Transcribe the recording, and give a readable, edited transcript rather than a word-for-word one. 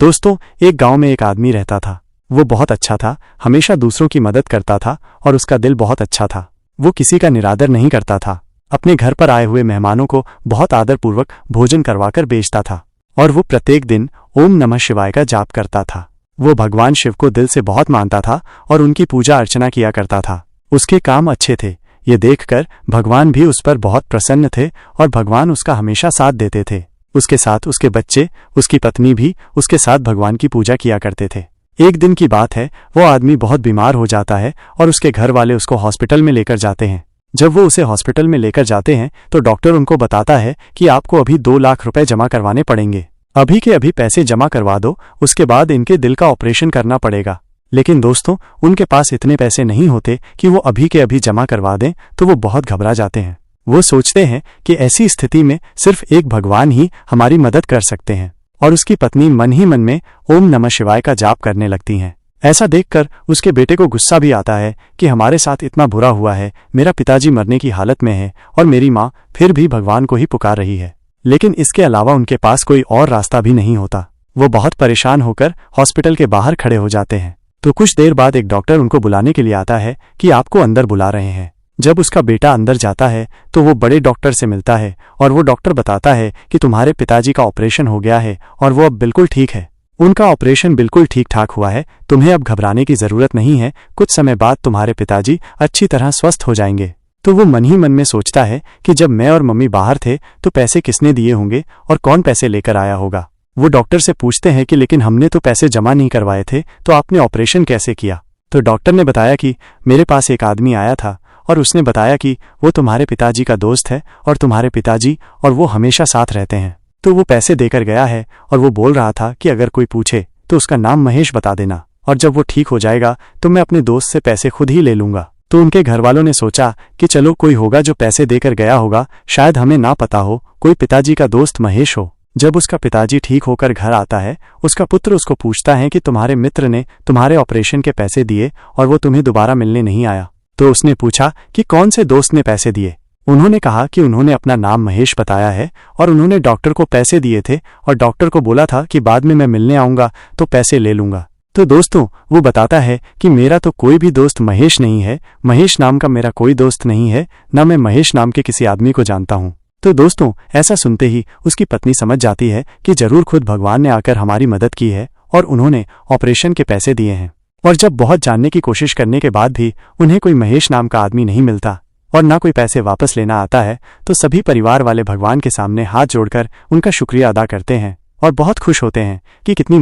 दोस्तों, एक गांव में एक आदमी रहता था। वो बहुत अच्छा था, हमेशा दूसरों की मदद करता था और उसका दिल बहुत अच्छा था। वो किसी का निरादर नहीं करता था। अपने घर पर आए हुए मेहमानों को बहुत आदरपूर्वक भोजन करवाकर भेजता था और वो प्रत्येक दिन ओम नमः शिवाय का जाप करता था। वो भगवान शिव को दिल से बहुत मानता था और उनकी पूजा अर्चना किया करता था। उसके काम अच्छे थे, ये देखकर भगवान भी उस पर बहुत प्रसन्न थे और भगवान उसका हमेशा साथ देते थे। उसके साथ उसके बच्चे, उसकी पत्नी भी उसके साथ भगवान की पूजा किया करते थे। एक दिन की बात है, वो आदमी बहुत बीमार हो जाता है और उसके घर वाले उसको हॉस्पिटल में लेकर जाते हैं। जब वो उसे हॉस्पिटल में लेकर जाते हैं तो डॉक्टर उनको बताता है कि आपको अभी 2 लाख रुपए जमा करवाने पड़ेंगे। अभी के अभी पैसे जमा करवा दो, उसके बाद इनके दिल का ऑपरेशन करना पड़ेगा। लेकिन दोस्तों, उनके पास इतने पैसे नहीं होते कि वो अभी के अभी जमा करवा दें, तो वो बहुत घबरा जाते हैं। वो सोचते हैं कि ऐसी स्थिति में सिर्फ एक भगवान ही हमारी मदद कर सकते हैं और उसकी पत्नी मन ही मन में ओम नमः शिवाय का जाप करने लगती हैं। ऐसा देखकर उसके बेटे को गुस्सा भी आता है कि हमारे साथ इतना बुरा हुआ है, मेरा पिताजी मरने की हालत में है और मेरी माँ फिर भी भगवान को ही पुकार रही है। लेकिन इसके अलावा उनके पास कोई और रास्ता भी नहीं होता। वो बहुत परेशान होकर हॉस्पिटल के बाहर खड़े हो जाते हैं। तो कुछ देर बाद एक डॉक्टर उनको बुलाने के लिए आता है कि आपको अंदर बुला रहे हैं। जब उसका बेटा अंदर जाता है तो वो बड़े डॉक्टर से मिलता है और वो डॉक्टर बताता है कि तुम्हारे पिताजी का ऑपरेशन हो गया है और वो अब बिल्कुल ठीक है। उनका ऑपरेशन बिल्कुल ठीक ठाक हुआ है, तुम्हें अब घबराने की जरूरत नहीं है, कुछ समय बाद तुम्हारे पिताजी अच्छी तरह स्वस्थ हो जाएंगे। तो वो मन ही मन में सोचता है कि जब मैं और मम्मी बाहर थे तो पैसे किसने दिए होंगे और कौन पैसे लेकर आया होगा। वो डॉक्टर से पूछते हैं कि लेकिन हमने तो पैसे जमा नहीं करवाए थे, तो आपने ऑपरेशन कैसे किया। तो डॉक्टर ने बताया कि मेरे पास एक आदमी आया था और उसने बताया कि वो तुम्हारे पिताजी का दोस्त है और तुम्हारे पिताजी और वो हमेशा साथ रहते हैं। तो वो पैसे देकर गया है और वो बोल रहा था कि अगर कोई पूछे तो उसका नाम महेश बता देना और जब वो ठीक हो जाएगा तो मैं अपने दोस्त से पैसे खुद ही ले लूंगा। तो उनके घर वालों ने सोचा कि चलो कोई होगा जो पैसे देकर गया होगा, शायद हमें ना पता हो, कोई पिताजी का दोस्त महेश हो। जब उसका पिताजी ठीक होकर घर आता है, उसका पुत्र उसको पूछता है कि तुम्हारे मित्र ने तुम्हारे ऑपरेशन के पैसे दिए और वो तुम्हें दोबारा मिलने नहीं आया। तो उसने पूछा कि कौन से दोस्त ने पैसे दिए। उन्होंने कहा कि उन्होंने अपना नाम महेश बताया है और उन्होंने डॉक्टर को पैसे दिए थे और डॉक्टर को बोला था कि बाद में मैं मिलने आऊंगा तो पैसे ले लूंगा। तो दोस्तों, वो बताता है कि मेरा तो कोई भी दोस्त महेश नहीं है, महेश नाम का मेरा कोई दोस्त नहीं है, न मैं महेश नाम के किसी आदमी को जानता हूँ। तो दोस्तों, ऐसा सुनते ही उसकी पत्नी समझ जाती है कि जरूर खुद भगवान ने आकर हमारी मदद की है और उन्होंने ऑपरेशन के पैसे दिए हैं। और जब बहुत जानने की कोशिश करने के बाद भी उन्हें कोई महेश नाम का आदमी नहीं मिलता और ना कोई पैसे वापस लेना आता है, तो सभी परिवार वाले भगवान के सामने हाथ जोड़कर उनका शुक्रिया अदा करते हैं और बहुत खुश होते हैं कि कितनी